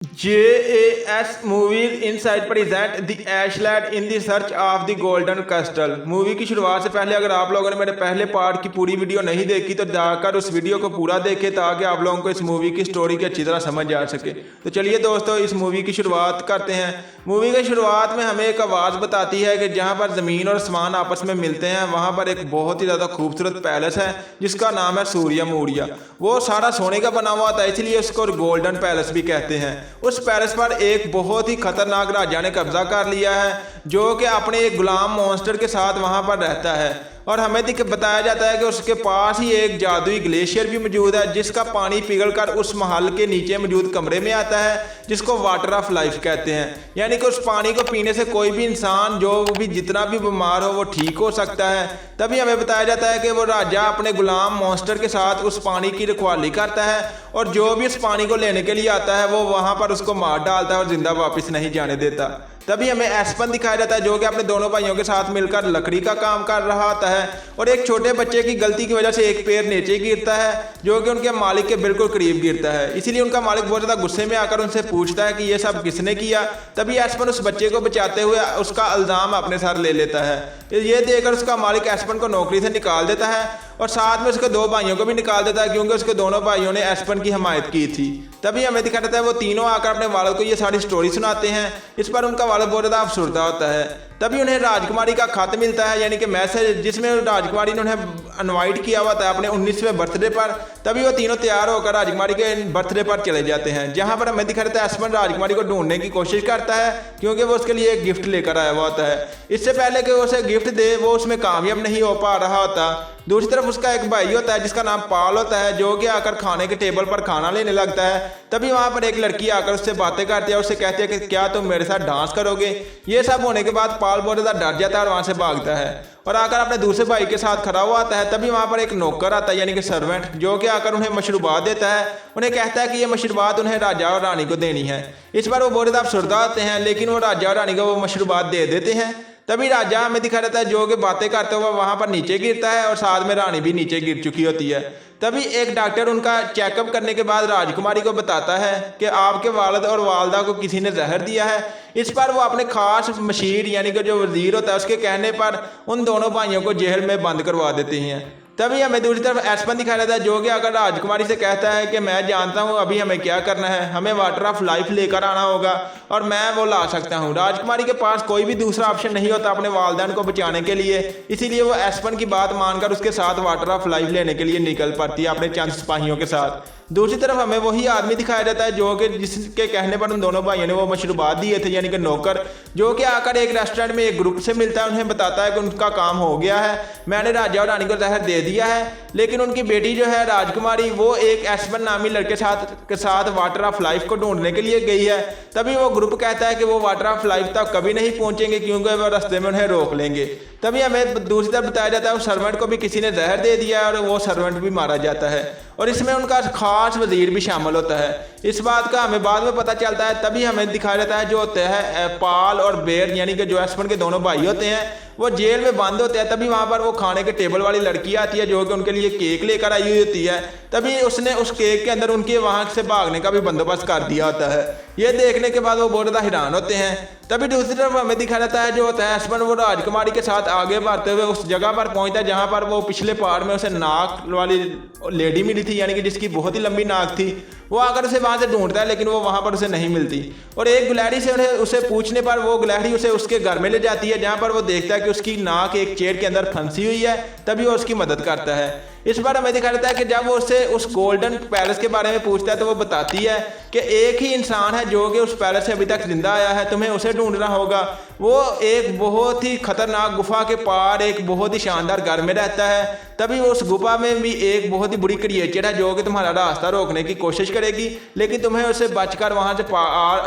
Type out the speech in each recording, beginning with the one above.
JAS Movies Insight present The Ashland in the Search of the Golden Crystal। Movie की शुरुआत से पहले अगर आप लोगों ने मेरे पहले पार्ट की पूरी वीडियो नहीं देखी तो जाकर उस वीडियो को पूरा देखें ताकि आप लोगों को इस मूवी की स्टोरी की अच्छी तरह समझ आ सके। तो चलिए दोस्तों इस मूवी की शुरुआत करते हैं। मूवी की शुरुआत में हमें एक आवाज़ बताती है कि जहाँ पर ज़मीन और आसमान आपस में मिलते हैं वहाँ पर एक बहुत ही ज़्यादा खूबसूरत पैलेस है जिसका नाम है सूर्या मूरिया। वो सारा सोने का बना हुआ था इसलिए उसको गोल्डन पैलेस भी कहते हैं। उस पैलेस पर एक बहुत ही खतरनाक राजा ने कब्जा कर लिया है जो कि अपने एक गुलाम मॉन्स्टर के साथ वहां पर रहता है और हमें बताया जाता है कि उसके पास ही एक जादुई ग्लेशियर भी मौजूद है जिसका पानी पिघलकर उस महल के नीचे मौजूद कमरे में आता है जिसको वाटर ऑफ लाइफ कहते हैं। यानी कि उस पानी को पीने से कोई भी इंसान जो भी जितना भी बीमार हो वो ठीक हो सकता है। तभी हमें बताया जाता है कि वो राजा अपने गुलाम मॉन्स्टर के साथ उस पानी की रखवाली करता है और जो भी उस पानी को लेने के लिए आता है वो वहां पर उसको मार डालता है और जिंदा वापस नहीं जाने देता। तभी हमें एस्पन दिखाया जाता है जो कि अपने दोनों भाइयों के साथ मिलकर लकड़ी का काम कर रहा होता है और एक छोटे बच्चे की गलती की वजह से एक पैर नीचे गिरता है जो कि उनके मालिक के बिल्कुल करीब गिरता है। इसीलिए उनका मालिक बहुत ज़्यादा गुस्से में आकर उनसे पूछता है कि ये सब किसने किया। तभी एस्पन उस बच्चे को बचाते हुए उसका इल्ज़ाम अपने सर ले लेता है। ये देखकर उसका मालिक एस्पन को नौकरी से निकाल देता है और साथ में उसके दो भाइयों को भी निकाल देता है क्योंकि उसके दोनों भाइयों ने एस्पन की हमायत की थी। तभी हमें दिखा देता है वो तीनों आकर अपने वालिद को ये सारी स्टोरी सुनाते हैं। इस पर उनका वालिद बहुत ज़्यादा अफसुर्दा होता है। तभी उन्हें राजकुमारी का खत मिलता है यानी कि मैसेज जिसमें राजकुमारी ने उन्हें इनवाइट किया हुआ था अपने 19वें बर्थडे पर। तभी वो तीनों तैयार होकर राजकुमारी के बर्थडे पर चले जाते हैं जहां पर हमें दिखा देता है एस्पन राजकुमारी को ढूंढने की कोशिश करता है क्योंकि वो उसके लिए एक गिफ्ट लेकर आया हुआ होता है। इससे पहले कि वो उसे गिफ्ट दे वो उसमें कामयाब नहीं हो पा रहा होता। दूसरी तरफ उसका एक भाई होता है जिसका नाम पाल होता है जो कि आकर खाने के टेबल पर खाना लेने लगता है। तभी वहां पर एक लड़की आकर उससे बातें करती है और उससे कहती है कि क्या तुम मेरे साथ डांस करोगे। ये सब होने के बाद पाल बहुत ज़्यादा डर जाता है और वहां से भागता है और आकर अपने दूसरे भाई के साथ खड़ा हुआ आता है। तभी वहां पर एक नौकर आता है यानी कि सर्वेंट जो कि आकर उन्हें मशरूबात देता है। उन्हें कहता है कि ये मशरूबात उन्हें राजा और रानी को देनी है। इस पर वो बहुत ज़्यादा अफसरदा होते हैं लेकिन वो राजा और रानी को वो मशरूबात दे देते हैं। तभी राजा हमें दिखा देता है जो कि बातें करते हुए वहां पर नीचे गिरता है और साथ में रानी भी नीचे गिर चुकी होती है। तभी एक डॉक्टर उनका चेकअप करने के बाद राजकुमारी को बताता है कि आपके वालिद और वालदा को किसी ने जहर दिया है। इस पर वो अपने खास मशीर यानी कि जो वजीर होता है उसके कहने पर उन दोनों भाइयों को जेल में बंद करवा देते हैं। तभी हमें दूसरी तरफ एस्पन दिखाया जाता है जो कि अगर राजकुमारी से कहता है कि मैं जानता हूँ अभी हमें क्या करना है, हमें वाटर ऑफ लाइफ लेकर आना होगा और मैं वो ला सकता हूँ। राजकुमारी के पास कोई भी दूसरा ऑप्शन नहीं होता अपने वालिदैन को बचाने के लिए, इसीलिए वो एस्पन की बात मानकर उसके साथ वाटर ऑफ लाइफ लेने के लिए निकल पड़ती है अपने चंद सिपाहियों के साथ। दूसरी तरफ हमें वही आदमी दिखाया जाता है जो कि जिसके कहने पर उन दोनों भाइयों ने वो मशरूबात दिए थे यानी कि नौकर, जो कि आकर एक रेस्टोरेंट में एक ग्रुप से मिलता है। उन्हें बताता है कि उनका काम हो गया है, मैंने राजा और रानी को जहर दे दिया है। लेकिन उनकी बेटी जो है राजकुमारी वो एक एस्पन नामी लड़के के साथ वाटर ऑफ लाइफ को ढूंढने के लिए गई है। तभी वो ग्रुप कहता है कि वो वाटर ऑफ लाइफ तक कभी नहीं पहुंचेंगे क्योंकि वो रास्ते में उन्हें रोक लेंगे। तभी हमें दूसरी तरफ बताया जाता है उस सर्वेंट को भी किसी ने जहर दे दिया और वो सर्वेंट भी मारा जाता है और इसमें उनका खास वजीर भी शामिल होता है। इस बात का हमें बाद में पता चलता है। तभी हमें दिखाया जाता है जो होते हैं पाल और बेर यानी कि जो एस्पन के दोनों भाई होते हैं वो जेल में बंद होते हैं। तभी वहां पर वो खाने के टेबल वाली लड़की आती है जो कि उनके लिए केक लेकर आई हुई होती है। तभी उसने उस केक के अंदर उनके वहां से भागने का भी बंदोबस्त कर दिया होता है। ये देखने के बाद वो बहुत ज़्यादा हैरान होते हैं। तभी दूसरी तरफ हमें दिखाया जाता है जो होता है एस्पन वो राजकुमारी के साथ आगे बढ़ते हुए उस जगह पर पहुंचता है जहां पर वो पिछले पार्ट में उसे नाक वाली लेडी मिली थी यानी कि जिसकी बहुत ही लंबी नाक थी। वो आकर उसे वहां से ढूंढता है लेकिन वो वहां पर उसे नहीं मिलती और एक गिलहरी से उसे पूछने पर वो गिलहरी उसे उसके घर में ले जाती है जहां पर वो देखता है कि उसकी नाक एक चेयर के अंदर फंसी हुई है। तभी वो उसकी मदद करता है। इस बार हमें दिखा देता है कि जब वो उससे उस गोल्डन पैलेस के बारे में पूछता है तो वो बताती है कि एक ही इंसान है जो कि उस पैलेस से अभी तक जिंदा आया है, तुम्हें उसे ढूंढना होगा। वो एक बहुत ही खतरनाक गुफा के पार एक बहुत ही शानदार घर में रहता है। तभी वो उस गुफा में भी एक बहुत ही बुरी क्रिएचर है जो कि तुम्हारा रास्ता रोकने की कोशिश करेगी लेकिन तुम्हें उसे बचकर वहां से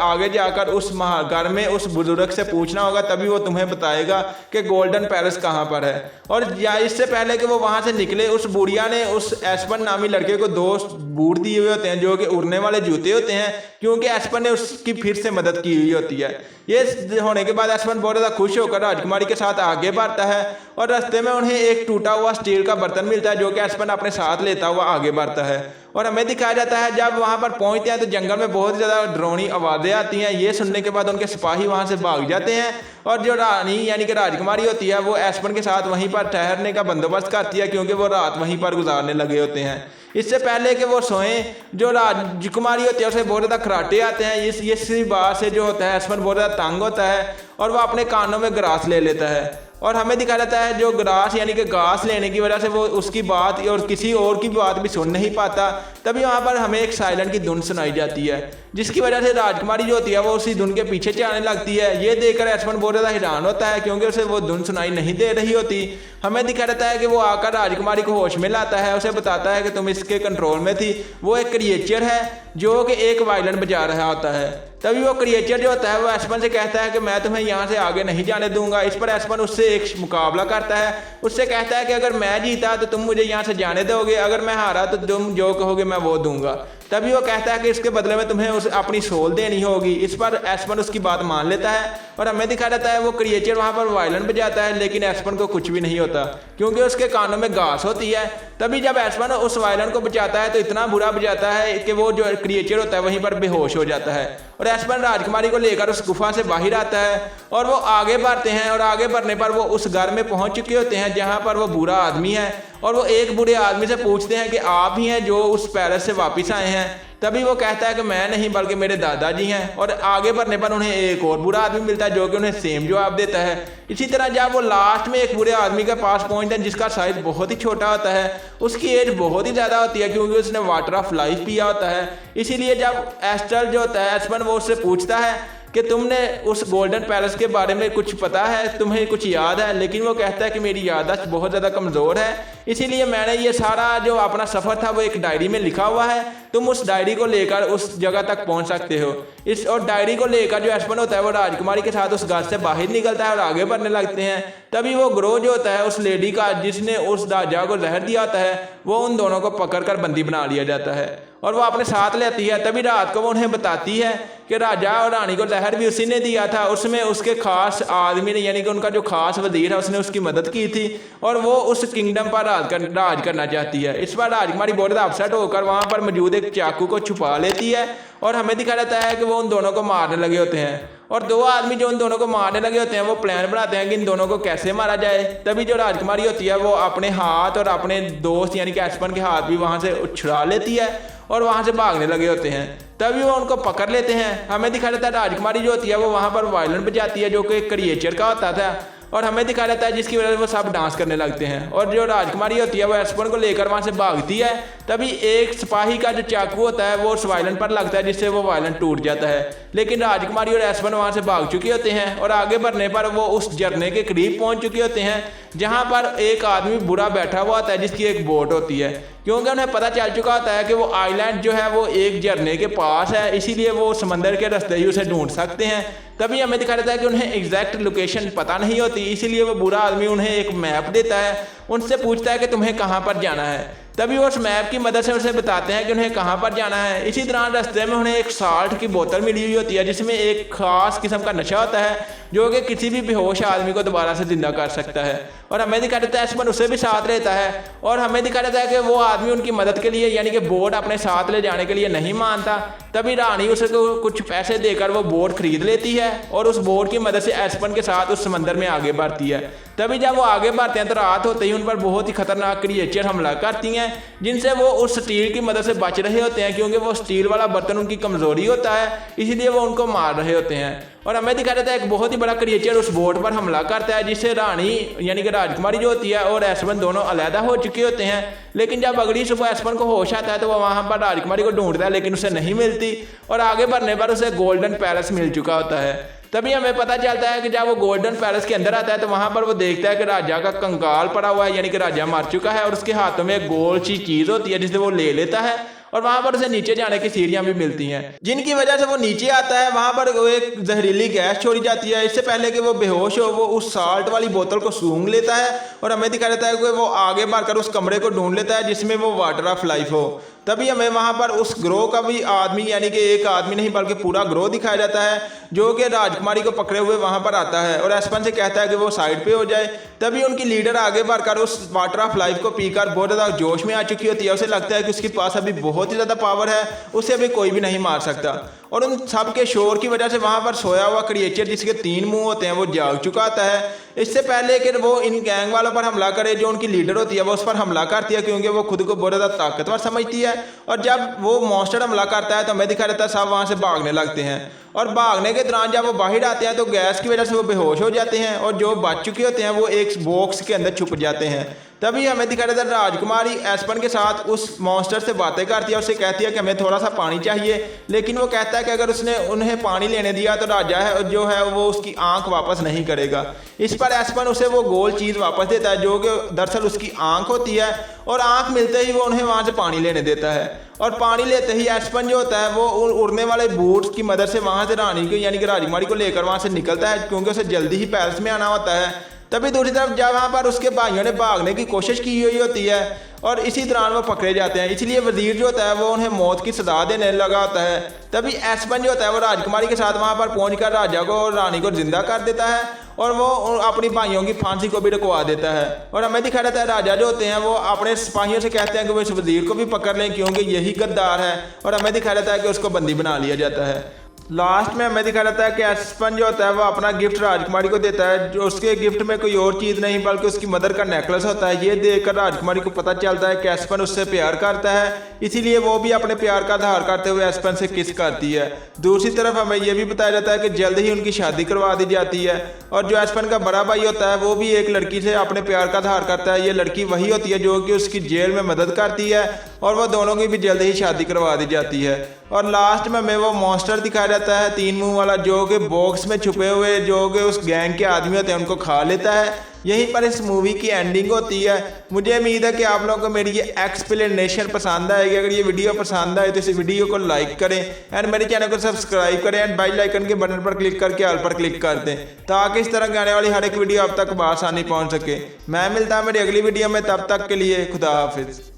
आगे जाकर उस घर में उस बुजुर्ग से पूछना होगा। तभी वो तुम्हें बताएगा कि गोल्डन पैलेस कहाँ पर है। और इससे पहले कि वो वहां से निकले उस बुढ़िया ने उस एस्पन नामी लड़के को 2 बूट दिए हुए होते हैं जो कि उड़ने वाले जूते होते हैं क्योंकि एस्पन ने उसकी फिर से मदद की हुई होती है। ये होने के बाद एस्पन बहुत ज़्यादा खुश होकर राजकुमारी के साथ आगे बढ़ता है और रास्ते में उन्हें एक टूटा हुआ स्टील का बर्तन मिलता है जो कि एस्पन अपने साथ लेता हुआ आगे बढ़ता है और हमें दिखाया जाता है जब वहाँ पर पहुँचते हैं तो जंगल में बहुत ज़्यादा डरावनी आवाज़ें आती हैं। ये सुनने के बाद उनके सिपाही वहाँ से भाग जाते हैं और जो रानी यानी कि राजकुमारी होती है वो एस्पन के साथ वहीं पर ठहरने का बंदोबस्त करती है, क्योंकि वो रात वहीं पर गुजारने लगे होते हैं। इससे पहले कि वो सोएं, जो राजकुमारी होती है उसे बहुत ज़्यादा खराटे आते हैं। इसी बात से जो होता है एस्पन बहुत ज़्यादा तंग होता है और वह अपने कानों में ग्रास ले लेता है। और हमें दिखाया जाता है जो ग्रास यानी कि घास लेने की वजह से वो उसकी बात और किसी और की बात भी सुन नहीं पाता। तभी वहाँ पर हमें एक साइलेंट की धुन सुनाई जाती है, जिसकी वजह से राजकुमारी जो होती है वो उसी धुन के पीछे चलने लगती है। ये देखकर एस्पन बहुत ज़्यादा हैरान होता है, क्योंकि उसे वो धुन सुनाई नहीं दे रही होती। हमें दिखाया जाता है कि वो आकर राजकुमारी को होश में लाता है, उसे बताता है कि तुम इसके कंट्रोल में थी। वो एक क्रिएचर है जो कि एक वायलिन बजा रहा होता है। तभी वो क्रिएचर जो होता है वो एस्पन से कहता है कि मैं तुम्हें यहाँ से आगे नहीं जाने दूंगा। इस पर एस्पन उससे एक मुकाबला करता है, उससे कहता है कि अगर मैं जीता तो तुम मुझे यहाँ से जाने दोगे, अगर मैं हारा तो तुम जो कहोगे मैं वो दूंगा। तभी वो कहता है कि इसके बदले में तुम्हें उस अपनी सोल देनी होगी। इस पर एस्पन उसकी बात मान लेता है और हमें दिखा जाता है वो क्रिएचर वहाँ पर वायलिन बजाता है, लेकिन एस्पन को कुछ भी नहीं होता क्योंकि उसके कानों में घास होती है। तभी जब एस्पन उस वायलिन को बजाता है तो इतना बुरा बजाता है कि वो जो क्रिएचर होता है वहीं पर बेहोश हो जाता है और एस्पन राजकुमारी को लेकर उस गुफा से बाहर आता है और वो आगे बढ़ते हैं। और आगे बढ़ने पर वो उस घर में पहुंच चुके होते हैं जहां पर वो बुरा आदमी है और वो एक बुरे आदमी से पूछते हैं कि आप ही हैं जो उस पैलेस से वापस आए हैं। तभी वो कहता है कि मैं नहीं बल्कि मेरे दादाजी हैं। और आगे बढ़ने पर उन्हें एक और बुरा आदमी मिलता है जो कि उन्हें सेम जवाब देता है। इसी तरह जब वो लास्ट में एक बुरे आदमी के पास पहुंचते हैं जिसका साइज बहुत ही छोटा होता है, उसकी एज बहुत ही ज़्यादा होती है क्योंकि उसने वाटर ऑफ लाइफ पिया होता है। इसीलिए जब एस्टर जो होता है एस्पन वो उससे पूछता है कि तुमने उस गोल्डन पैलेस के बारे में कुछ पता है, तुम्हें कुछ याद है, लेकिन वो कहता है कि मेरी याददाश्त बहुत ज़्यादा कमज़ोर है, इसीलिए मैंने ये सारा जो अपना सफ़र था वो एक डायरी में लिखा हुआ है, तुम उस डायरी को लेकर उस जगह तक पहुंच सकते हो। इस और डायरी को लेकर जो एस्पन होता है वो राजकुमारी के साथ उस घर से बाहर निकलता है और आगे बढ़ने लगते हैं। तभी वो ग्रो जो होता है उस लेडी का जिसने उस राजा को जहर दिया होता है वो उन दोनों को पकड़कर बंदी बना लिया जाता है और वो अपने साथ लेती है। तभी रात को वो उन्हें बताती है कि राजा और रानी को जहर भी उसी ने दिया था, उसमें उसके खास आदमी ने यानी कि उनका जो खास वजीर है उसने उसकी मदद की थी और वो उस किंगडम पर राज करना चाहती है। इस पर राजकुमारी बहुत ज़्यादा अपसेट होकर वहाँ पर मौजूद एक चाकू को छुपा लेती है और हमें दिखा जाता है कि वो उन दोनों को मारने लगे होते हैं और दो आदमी जो उन दोनों को मारने लगे होते हैं वो प्लान बनाते हैं कि इन दोनों को कैसे मारा जाए। तभी जो राजकुमारी होती है वो अपने हाथ और अपने दोस्त यानी कि एस्पन के हाथ भी वहाँ से छुड़ा लेती है और वहाँ से भागने लगे होते हैं। तभी वो उनको पकड़ लेते हैं। हमें दिखा जाता है राजकुमारी जो होती है वो वहाँ पर वायलिन बजाती है जो कि एक क्रिएचर का होता था और हमें दिखा जाता है जिसकी वजह से वो सब डांस करने लगते हैं और जो राजकुमारी होती है वो एस्पन को लेकर वहाँ से भागती है। तभी एक सिपाही का जो चाकू होता है वो उस वायलिन पर लगता है जिससे वो वायलिन टूट जाता है, लेकिन राजकुमारी और एस्पन वहाँ से भाग चुके होते हैं और आगे बढ़ने पर वो उस झरने के करीब पहुँच चुके होते हैं जहाँ पर एक आदमी बुरा बैठा हुआ होता है जिसकी एक बोट होती है, क्योंकि उन्हें पता चल चुका होता है कि वो आइलैंड जो है वो एक झरने के पास है, इसीलिए वो समंदर के रास्ते ही उसे ढूंढ सकते हैं। तभी हमें दिखा देता है कि उन्हें एग्जैक्ट लोकेशन पता नहीं होती, इसीलिए वो बुरा आदमी उन्हें एक मैप देता है, उनसे पूछता है कि तुम्हें कहाँ पर जाना है। तभी वो उस मैप की मदद से उसे बताते हैं कि उन्हें कहाँ पर जाना है। इसी तरह रास्ते में उन्हें एक साल्ट की बोतल मिली हुई होती है जिसमें एक खास किस्म का नशा होता है जो कि किसी भी बेहोश आदमी को दोबारा से जिंदा कर सकता है और हमें दिखा देता है एस्पन उसे भी साथ लेता है और हमें दिखा देता है कि वो आदमी उनकी मदद के लिए यानी कि बोट अपने साथ ले जाने के लिए नहीं मानता। तभी रानी उसे कुछ पैसे देकर वो बोट खरीद लेती है और उस बोट की मदद से एस्पन के साथ उस समंदर में आगे बढ़ती है। तभी जब वो आगे बढ़ते हैं तो रात होते ही उन पर बहुत ही खतरनाक क्रिएचर हमला करती हैं जिनसे वो उस स्टील की मदद से बच रहे होते हैं, क्योंकि वो स्टील वाला बर्तन उनकी कमजोरी होता है, इसीलिए वो उनको मार रहे होते हैं। और हमें दिखा देता है एक बहुत ही बड़ा क्रिएचर उस बोट पर हमला करता है जिससे रानी यानी कि राजकुमारी जो होती है और एस्पन दोनों अलहदा हो चुके होते हैं। लेकिन जब अगली सुबह एस्पन को होश आता है तो वो वहाँ पर राजकुमारी को ढूंढता है लेकिन उसे नहीं मिलती और आगे बढ़ने पर उसे गोल्डन पैलेस मिल चुका होता है। तभी हमें पता चलता है कि जब वो गोल्डन पैलेस के अंदर आता है तो वहाँ पर वो देखता है कि राजा का कंकाल पड़ा हुआ है, यानी कि राजा मर चुका है और उसके हाथों में एक गोल सी चीज़ होती है जिसे वो ले लेता है और वहाँ पर उसे नीचे जाने की सीढ़ियाँ भी मिलती हैं जिनकी वजह से वो नीचे आता है। वहाँ पर वो एक जहरीली गैस छोड़ी जाती है। इससे पहले कि वो बेहोश हो वो उस साल्ट वाली बोतल को सूंघ लेता है और हमें दिखा देता है कि वो आगे बढ़कर उस कमरे को ढूंढ लेता है जिसमें वो वाटर ऑफ लाइफ हो। तभी हमें वहां पर उस ग्रोह का भी आदमी, यानी कि एक आदमी नहीं बल्कि पूरा ग्रोह दिखाया जाता है, जो कि राजकुमारी को पकड़े हुए वहां पर आता है और एस्पन से कहता है कि वो साइड पे हो जाए। तभी उनकी लीडर आगे बढ़कर उस वाटर ऑफ लाइफ को पीकर बहुत ज़्यादा जोश में आ चुकी होती है। उसे लगता है कि उसके पास अभी बहुत ही ज़्यादा पावर है, उसे अभी कोई भी नहीं मार सकता। और उन सब के शोर की वजह से वहां पर सोया हुआ क्रिएचर जिसके 3 मुंह होते हैं वो जाग चुका होता है। इससे पहले कि वो इन गैंग वालों पर हमला करे, जो उनकी लीडर होती है वो उस पर हमला करती है, क्योंकि वो खुद को बहुत ज़्यादा ताकतवर समझती है। और जब वो मॉन्स्टर हमला करता है तो हमें दिखा देता है सब वहाँ से भागने लगते हैं। और भागने के दौरान जब वो बाहर आते हैं तो गैस की वजह से वो बेहोश हो जाते हैं, और जो बच चुके होते हैं वो एक बॉक्स के अंदर छुप जाते हैं। तभी हमें दिखा देता है राजकुमारी एस्पन के साथ उस मॉन्स्टर से बातें करती है, उससे कहती है कि हमें थोड़ा सा पानी चाहिए। लेकिन वो कहता है कि अगर उसने उन्हें पानी लेने दिया तो राजा है जो है वो उसकी आंख वापस नहीं करेगा। इस पर एस्पन उसे वो गोल चीज़ वापस देता है, जो कि दरअसल उसकी आंख होती है। और आंख मिलते ही वो उन्हें वहाँ से पानी लेने देता है, और पानी लेते ही एस्पन जो होता है वो उड़ने वाले बूट्स की मदद से वहाँ से रानी को, यानी कि राजकुमारी को लेकर वहाँ से निकलता है, क्योंकि उसे जल्दी ही पैलेस में आना होता है। तभी दूसरी तरफ जब वहाँ पर उसके भाइयों ने भागने की कोशिश की हुई होती है, और इसी दौरान वो पकड़े जाते हैं। इसलिए वजीर जो होता है वो उन्हें मौत की सजा देने लगा होता है। तभी एस्पन जो होता है वो राजकुमारी के साथ वहाँ पर पहुँचकर राजा को और रानी को जिंदा कर देता है, और वो अपनी भाइयों की फांसी को भी रुकवा देता है। और हमें दिखा देता है राजा जो होते हैं वो अपने सिपाहियों से कहते हैं कि वो इस वजीर को भी पकड़ लें, क्योंकि यही गद्दार है। और हमें दिखा देता है कि उसको बंदी बना लिया जाता है। लास्ट में हमें दिखा जाता है कि एस्पन जो होता है वो अपना गिफ्ट राजकुमारी को देता है, जो उसके गिफ्ट में कोई और चीज़ नहीं बल्कि उसकी मदर का नेकलेस होता है। ये देखकर राजकुमारी को पता चलता है कि एस्पन उससे प्यार करता है, इसीलिए वो भी अपने प्यार का आधार करते हुए एस्पन से किस करती है। दूसरी तरफ हमें यह भी बताया जाता है कि जल्द ही उनकी शादी करवा दी जाती है, और जो एस्पन का बड़ा भाई होता है वो भी एक लड़की से अपने प्यार का आधार करता है। ये लड़की वही होती है जो कि उसकी जेल में मदद करती है, और वो दोनों की भी जल्द ही शादी करवा दी जाती है। और लास्ट में हमें वो मॉन्स्टर दिखाया जाता है 3 मुंह वाला, जो कि बॉक्स में छुपे हुए जो कि उस गैंग के आदमी होते हैं उनको खा लेता है। यहीं पर इस मूवी की एंडिंग होती है। मुझे उम्मीद है कि आप लोगों को मेरी ये एक्सप्लेनेशन पसंद आएगी। अगर ये वीडियो पसंद आए तो इस वीडियो को लाइक करें एंड मेरे चैनल को सब्सक्राइब करें एंड बेल आइकन के बटन पर क्लिक करके ऑल पर क्लिक कर दें, ताकि इस तरह की आने वाली हर एक वीडियो आप तक बआसानी पहुंच सके। मैं मिलता हूं मेरी अगली वीडियो में, तब तक के लिए खुदा हाफिज।